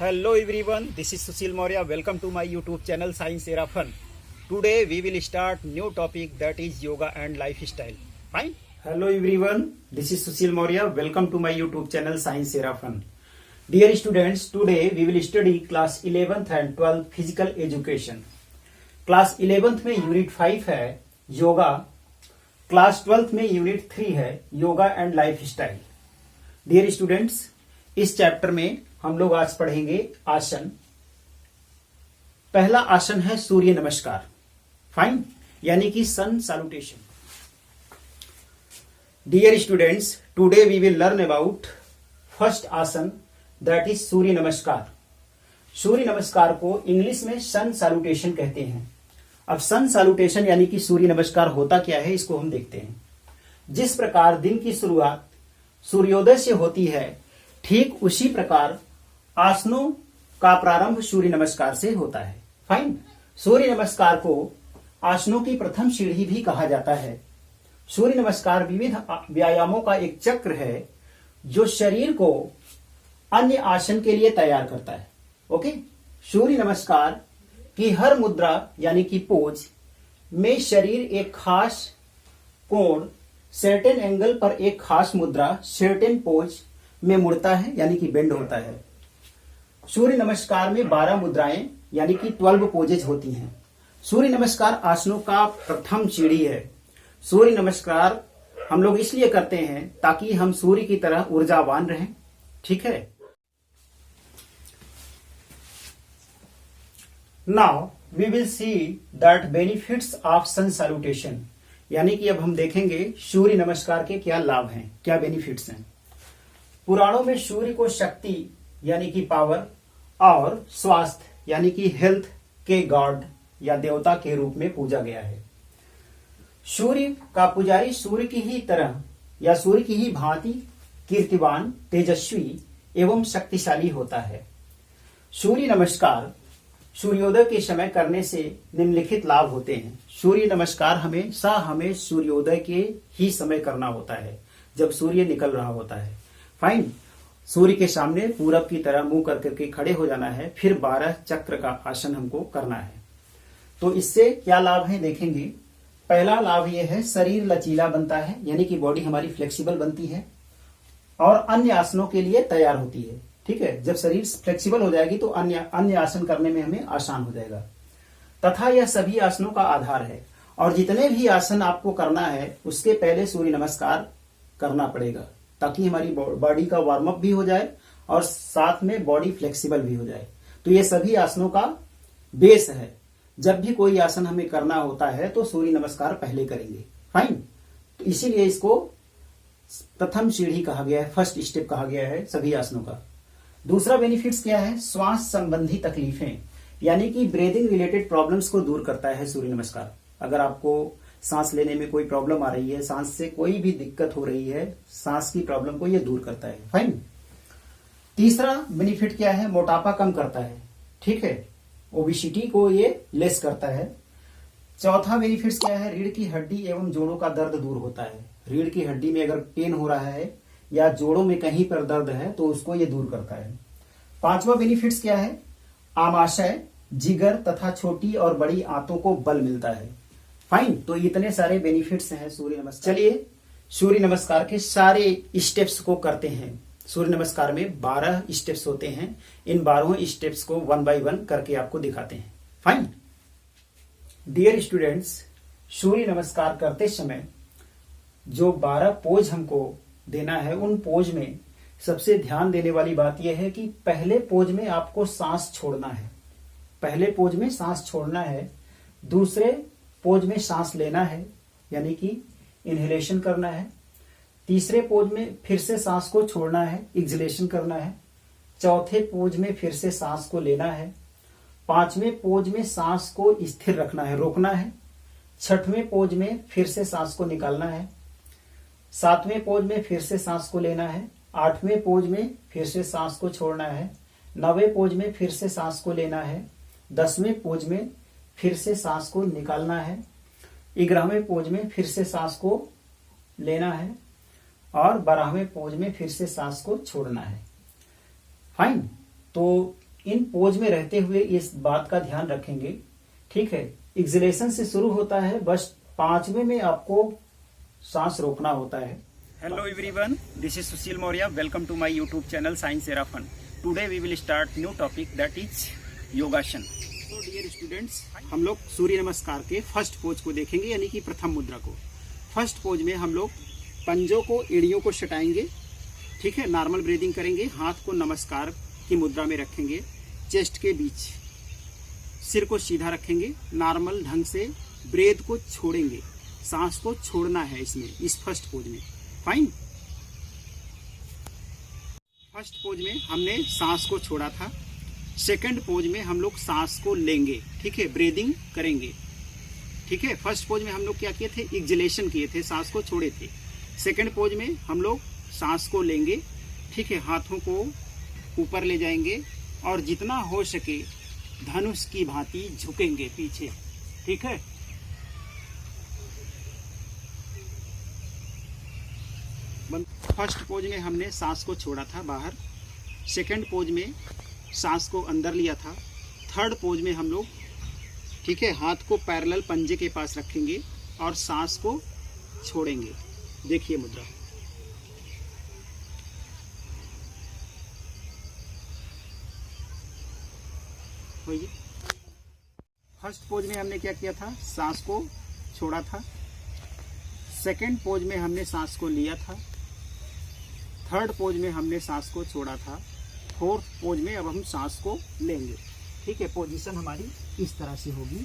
Hello everyone, this is Sushil Maurya. Welcome to my YouTube channel Science Era Fun. Today we will start new topic that is yoga and lifestyle. Fine. Hello everyone, this is Sushil Maurya. Welcome to my YouTube channel Science Era Fun. Dear students, today we will study class 11th and 12th physical education. Class 11th में unit 5 है yoga, class 12th में unit 3 है yoga and lifestyle. Dear students, इस chapter में हम लोग आज पढ़ेंगे आसन. पहला आसन है सूर्य नमस्कार. फाइन, यानी कि sun salutation. Dear students, today we will learn about first asana that is Surya Namaskar. Surya नमस्कार को इंग्लिश में सन सैल्यूटेशन कहते हैं. अब सन सैल्यूटेशन यानी कि सूर्य नमस्कार होता क्या है, इसको हम देखते हैं. जिस प्रकार दिन की शुरुआत सूर्योदय से होती है, ठीक उसी प्रकार आसनों का प्रारंभ सूर्य नमस्कार से होता है. फाइन. सूर्य नमस्कार को आसनों की प्रथम सीढ़ी भी कहा जाता है. सूर्य नमस्कार विविध व्यायामों का एक चक्र है जो शरीर को अन्य आसन के लिए तैयार करता है. ओके. सूर्य नमस्कार की हर मुद्रा यानी कि पोज में शरीर एक खास कोण सर्टेन एंगल पर एक खास मुद्रा सर्टेन पोज में मुड़ता है यानी कि बेंड होता है. सूर्य नमस्कार में 12 मुद्राएं यानी कि 12 पोजेज होती हैं. सूर्य नमस्कार आसनों का प्रथम सीढ़ी है. सूर्य नमस्कार हम लोग इसलिए करते हैं ताकि हम सूर्य की तरह ऊर्जावान रहें. ठीक है. Now we will see that benefits of sun salutation, यानी कि अब हम देखेंगे सूर्य नमस्कार के क्या लाभ हैं, क्या बेनिफिट्स हैं. पुराणों में सूर्य को शक्ति यानी कि पावर और स्वास्थ्य यानी कि हेल्थ के गॉड या देवता के रूप में पूजा गया है. सूर्य का पुजारी सूर्य की ही तरह या सूर्य की ही भांति कीर्तिवान, तेजस्वी एवं शक्तिशाली होता है. सूर्य नमस्कार सूर्योदय के समय करने से निम्नलिखित लाभ होते हैं. सूर्य नमस्कार हमेशा हमें सूर्योदय के ही समय करना होता है, जब सूर्य निकल रहा होता है. फाइन. सूर्य के सामने पूरब की तरह मुंह करके खड़े हो जाना है. फिर 12 चक्र का आसन हमको करना है. तो इससे क्या लाभ है देखेंगे. पहला लाभ यह है शरीर लचीला बनता है, यानी कि बॉडी हमारी फ्लेक्सिबल बनती है और अन्य आसनों के लिए तैयार होती है. ठीक है. जब शरीर फ्लेक्सिबल हो जाएगी तो अन्य आसन करने में हमें आसान हो जाएगा. तथा यह सभी आसनों का आधार है और जितने भी आसन आपको करना है उसके पहले सूर्य नमस्कार करना पड़ेगा ताकि हमारी बॉडी का वार्म अप भी हो जाए और साथ में बॉडी फ्लेक्सिबल भी हो जाए. तो ये सभी आसनों का बेस है. जब भी कोई आसन हमें करना होता है तो सूर्य नमस्कार पहले करेंगे. फाइन. तो इसीलिए इसको प्रथम सीढ़ी कहा गया है, फर्स्ट स्टेप कहा गया है सभी आसनों का. दूसरा बेनिफिट्स क्या है. श्वास संबंधी तकलीफें यानी कि ब्रीदिंग रिलेटेड प्रॉब्लम्स को दूर करता है सूर्य नमस्कार. अगर आपको सांस लेने में कोई प्रॉब्लम आ रही है, सांस से कोई भी दिक्कत हो रही है, सांस की प्रॉब्लम को ये दूर करता है. फाइन. तीसरा बेनिफिट क्या है. मोटापा कम करता है. ठीक है. ओबिसिटी को ये लेस करता है. चौथा बेनिफिट्स क्या है. रीढ़ की हड्डी एवं जोड़ों का दर्द दूर होता है. रीढ़ की हड्डी में अगर पेन हो रहा है या जोड़ों में कहीं पर दर्द है तो उसको ये दूर करता है. पांचवा बेनिफिट्स क्या है. आमाशय, जिगर तथा छोटी और बड़ी आंतों को बल मिलता है. फाइन. तो इतने सारे बेनिफिट्स हैं सूर्य नमस्कार. चलिए सूर्य नमस्कार के सारे स्टेप्स को करते हैं. सूर्य नमस्कार में 12 स्टेप्स होते हैं. इन 12 स्टेप्स को 1 बाय 1 करके आपको दिखाते हैं. फाइन. डियर स्टूडेंट्स, सूर्य नमस्कार करते समय जो 12 पोज हमको देना है, उन पोज में सबसे ध्यान देने वाली बात यह है कि पहले पोज में आपको सांस छोड़ना है. पहले पोज में सांस छोड़ना है. दूसरे पोज में सांस लेना है यानी कि इनहेलेशन करना है. तीसरे पोज में फिर से सांस को छोड़ना है, एक्सहेलेशन करना है. चौथे पोज में फिर से सांस को लेना है. पांचवें पोज में सांस को स्थिर रखना है, रोकना है. छठवें पोज में फिर से सांस को निकालना है. सातवें पोज में फिर से सांस को लेना है. आठवें पोज में फिर से सांस को छोड़ना है. नौवें पोज में फिर से सांस को लेना है. 10वें पोज में फिर से सांस को निकालना है. 11वें पोज में फिर से सांस को लेना है और 12वें पोज में फिर से सांस को छोड़ना है. फाइन. तो इन पोज में रहते हुए इस बात का ध्यान रखेंगे, ठीक है। एक्सलेशन से शुरू होता है, बस 5वें में आपको सांस रोकना होता है। Hello everyone, this is Sushil Maurya. Welcome to my YouTube channel Science Era Fun. Today we will start new topic that is yogasana. तो डियर स्टूडेंट्स, हम लोग सूर्य नमस्कार के फर्स्ट पोज को देखेंगे, यानी कि प्रथम मुद्रा को। फर्स्ट पोज में हम लोग पंजों को, एड़ियों को सटाएंगे, ठीक है। नॉर्मल ब्रीदिंग करेंगे, हाथ को नमस्कार की मुद्रा में रखेंगे, चेस्ट के बीच, सिर को सीधा रखेंगे, नॉर्मल ढंग से ब्रेथ को छोड़ेंगे, सांस को छोड़ना है इसमें, इस फर्स्ट पोज में। फाइन। फर्स्ट पोज में हमने सांस को छोड़ा था। सेकंड पोज में हम लोग सांस को लेंगे, ठीक है, ब्रीदिंग करेंगे, ठीक है। फर्स्ट पोज में हम लोग क्या किए थे, एक्सलेशन किए थे, सांस को छोड़े थे। सेकंड पोज में हम लोग सांस को लेंगे, ठीक है, हाथों को ऊपर ले जाएंगे और जितना हो सके धनुष की भांति झुकेंगे पीछे, ठीक है। फर्स्ट पोज में हमने सांस को छोड़ा था बाहर, सेकंड पोज में सांस को अंदर लिया था, थर्ड पोज में हम लोग, ठीक है, हाथ को पैरेलल पंजे के पास रखेंगे और सांस को छोड़ेंगे। देखिए मुद्रा, होइए। फर्स्ट पोज में हमने क्या किया था, सांस को छोड़ा था। सेकंड पोज में हमने सांस को लिया था। थर्ड पोज में हमने सांस को छोड़ा था। फोर्थ पोज में अब हम सांस को लेंगे, ठीक है। पोजीशन हमारी इस तरह से होगी,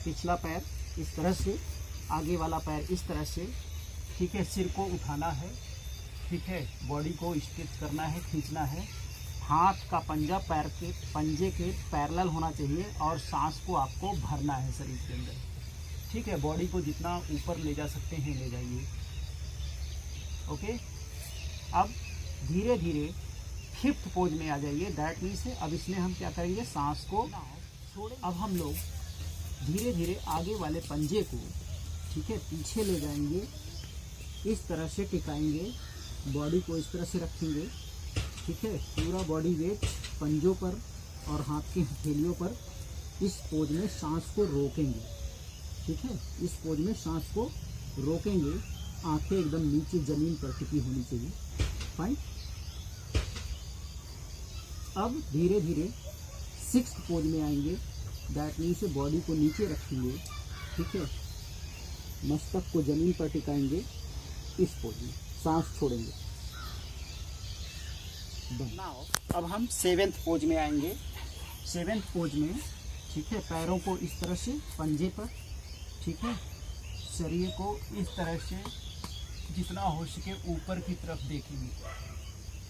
पिछला पैर इस तरह से, आगे वाला पैर इस तरह से, ठीक है। सिर को उठाना है, ठीक है, बॉडी को स्ट्रेच करना है, खींचना है। हाथ का पंजा पैर के पंजे के पैरेलल होना चाहिए और सांस को आपको भरना है शरीर के अंदर, ठीक है। बॉडी को जितना ऊपर ले जा सकते हैं ले जाइए, ओके। अब धीरे धीरे फिफ्थ पोज में आ जाइए, दैट मीन्स अब इसमें हम क्या करेंगे, सांस को छोड़े। अब हम लोग धीरे धीरे आगे वाले पंजे को, ठीक है, पीछे ले जाएंगे, इस तरह से टिकाएंगे, बॉडी को इस तरह से रखेंगे, ठीक है। पूरा बॉडी वेट पंजों पर और हाथ की हथेलियों पर। इस पोज में सांस को रोकेंगे, ठीक है। इस पोज में सांस को रोकेंगे, आंखें एकदम नीचे जमीन पर टिकी होनी चाहिए। फाइन। अब धीरे धीरे सिक्स्थ पोज में आएंगे, दैट मीन्स बॉडी को नीचे रखेंगे, ठीक है, मस्तक को जमीन पर टिकाएंगे, इस पोज में सांस छोड़ेंगे। नाउ अब हम सेवेंथ पोज में आएंगे। सेवेंथ पोज में, ठीक है, पैरों को इस तरह से पंजे पर, ठीक है, शरीर को इस तरह से जितना हो सके ऊपर की तरफ देखेंगे,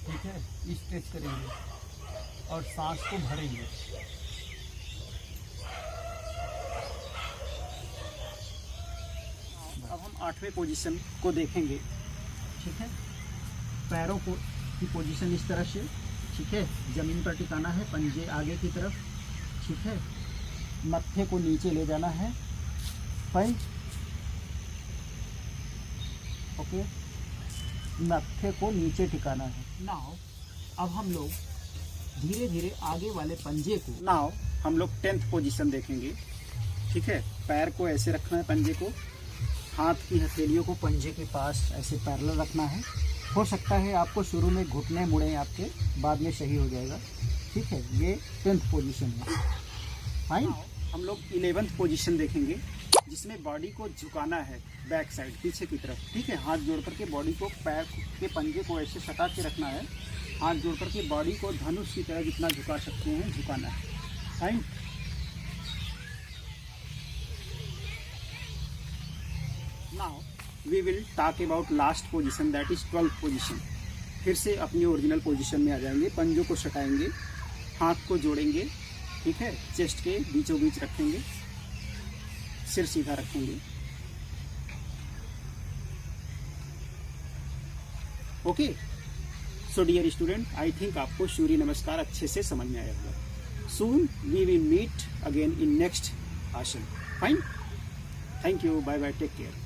ठीक है, स्ट्रेच करेंगे और सांस को भरेंगे। अब हम 8वें पोजीशन को देखेंगे, ठीक है। पैरों को की पोजीशन इस तरह से, ठीक है, जमीन पर टिकाना है, पंजे आगे की तरफ, ठीक है, मत्थे को नीचे ले जाना है। फाइन, ओके, मत्थे को नीचे टिकाना है। नाउ अब हम लोग धीरे धीरे आगे वाले पंजे को, नाउ हम लोग 10th पोजीशन देखेंगे, ठीक है। पैर को ऐसे रखना है, पंजे को, हाथ की हथेलियों को पंजे के पास ऐसे पैरेलल रखना है। हो सकता है आपको शुरू में घुटने मुड़े आपके, बाद में सही हो जाएगा, ठीक है। ये 10th पोजीशन है। फाइन। हम लोग 11th पोजीशन देखेंगे, जिसमें बॉडी को झुकाना है बैक साइड, पीछे की तरफ, ठीक है। हाथ जोड़ करके बॉडी को, पैर के पंजे को ऐसे सटा के रखना है, हाथ जोड़ करके बॉडी को धनुष की तरह जितना झुका सकते हैं झुकाना है। Fine. Now we will talk about last position, that is 12th position. फिर से अपनी ओरिजिनल पोजीशन में आ जाएंगे, पंजों को सटाएंगे, हाथ को जोड़ेंगे, ठीक है, चेस्ट के बीचों बीच रखेंगे, सिर सीधा रखेंगे, okay. So dear student, I think आपको सूर्य नमस्कार अच्छे से समझ में आया होगा। Soon we will meet again in next asana. Fine, thank you, bye bye, take care.